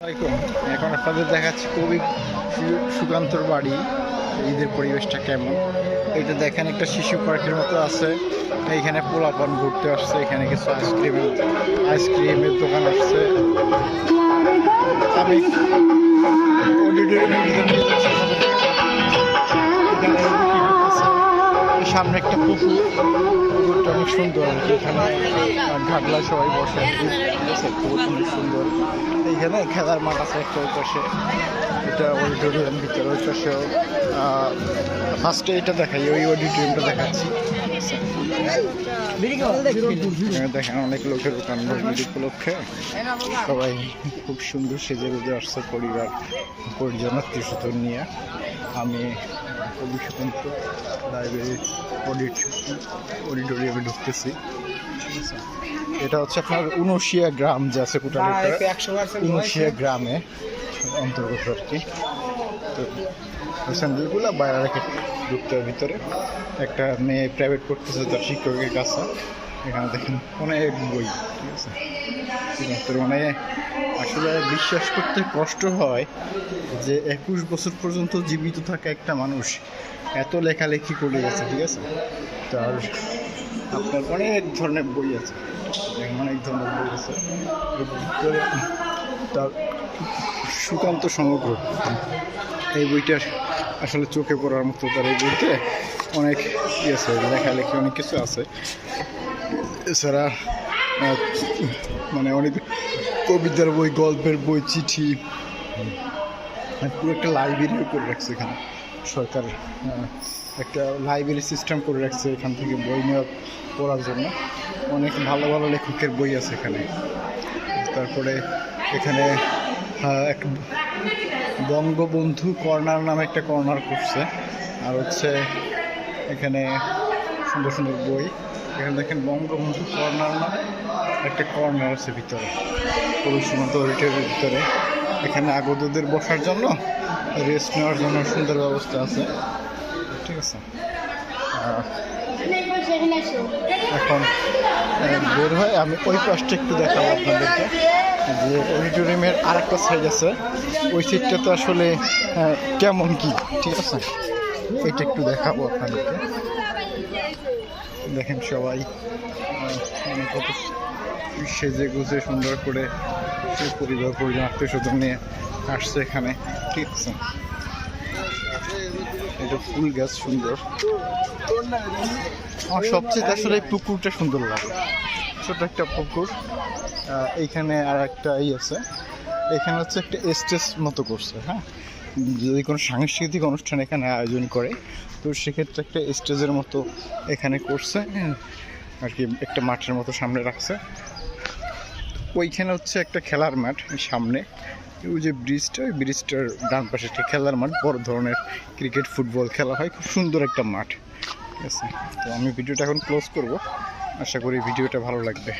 এখন আপনাদের দেখাচ্ছি কবি সুকান্তর বাড়ি। ঈদের পরিবেশটা কেমন এটা দেখেন। একটা শিশু পার্কের মতো আছে, এইখানে পোলাপান ঘুরতে আসছে, এখানে কিছু আইসক্রিমের দোকান আসছে। আমি সামনে একটা পুকুরটা অনেক সুন্দর আর কি। এখানে ঘাটলা সবাই বসে আর কি, অনেক সুন্দর। এইখানে খেলার মাঠ আছে একটা, ওই পাশে এটা অডিটোরিয়াম ভিতরে, ওই পাশেও ফার্স্টে এটা দেখাই, ওই অডিটোরিয়ামটা দেখাচ্ছি। দেখেন অনেক লোকের দোকান উপলক্ষে সবাই খুব সুন্দর সেজে গুজে আসছে পরিবার পরিজন আত্মীয় নিয়ে। আমি কবি সুকান্ত লাইব্রেরি অডিটোরিয়ামে ঢুকতেছি। এটা হচ্ছে আপনার উনশিয়া গ্রাম যে আছে কোটালীতে, উনশিয়া গ্রামে অন্তর্গত আর কি। তো স্যান্ডেলগুলো বাইরে রেখে ঢুকতে ভিতরে একটা মেয়ে প্রাইভেট করতেছে তার শিক্ষকের কাছে। এখানে দেখেন অনেক বই, ঠিক আছে। মানে আসলে বিশ্বাস করতে কষ্ট হয় যে 21 বছর পর্যন্ত জীবিত থাকা একটা মানুষ এত লেখালেখি করে গেছে, ঠিক আছে। তার আপনার অনেক ধরনের বই আছে, অনেক ধরনের বই আছে। তার সুকান্ত সমগ্র এই বইটা আসলে চোখে পড়ার মতো। তার এই বইতে অনেক আছে, লেখালেখি অনেক কিছু আছে। এছাড়া মানে অনেক কবিতার বই, গল্পের বই, চিঠি, পুরো একটা লাইব্রেরিও করে রাখছে এখানে সরকার। একটা লাইব্রেরি সিস্টেম করে রাখছে এখান থেকে বই নেওয়া পড়ার জন্য। অনেক ভালো ভালো লেখকের বই আছে এখানে। তারপরে এখানে এক বঙ্গবন্ধু কর্নার নামে একটা কর্নার করছে। আর হচ্ছে এখানে সুন্দর সুন্দর বই। এখানে দেখেন বঙ্গবন্ধু কর্নার নামে একটা কর্নার আছে ভিতরে, কবি সুকান্ত অডিটোরিয়ামের ভিতরে। এখানে আগতদের বসার জন্য, রেস্ট নেওয়ার জন্য সুন্দর ব্যবস্থা আছে, ঠিক আছে। এখন বের হয় আমি ওই পাশটা একটু দেখাবো আপনাদেরকে, যে অডিটোরিয়ামের আর একটা সাইড আছে, ওই সাইডটা তো আসলে কেমন কি, ঠিক আছে, এটা একটু দেখাবো আপনাদেরকে। দেখেন সবাই কত সেজে গুজে সুন্দর করে পরিবার পরিজন আত্মীয় স্বজন নিয়ে আসছে এখানে, ঠিক আছে। এটা ফুল গাছ সুন্দর। আমার সবচেয়ে আসলে পুকুরটা সুন্দর লাগে, ছোট একটা পুকুর। এইখানে আর একটা আছে, এখানে হচ্ছে একটা স্টেজ মতো করছে। হ্যাঁ, যদি কোনো সাংস্কৃতিক অনুষ্ঠান এখানে আয়োজন করে তো সেক্ষেত্রে একটা স্টেজের মতো এখানে করছে আর কি, একটা মাঠের মতো সামনে রাখছে। ওইখানে হচ্ছে একটা খেলার মাঠ সামনে, ওই যে ব্রিজটা, ওই ব্রিজটার ডান পাশে একটা খেলার মাঠ, বড় ধরনের ক্রিকেট ফুটবল খেলা হয়, খুব সুন্দর একটা মাঠ, ঠিক আছে। তো আমি ভিডিওটা এখন ক্লোজ করব, আশা করি ভিডিওটা ভালো লাগবে।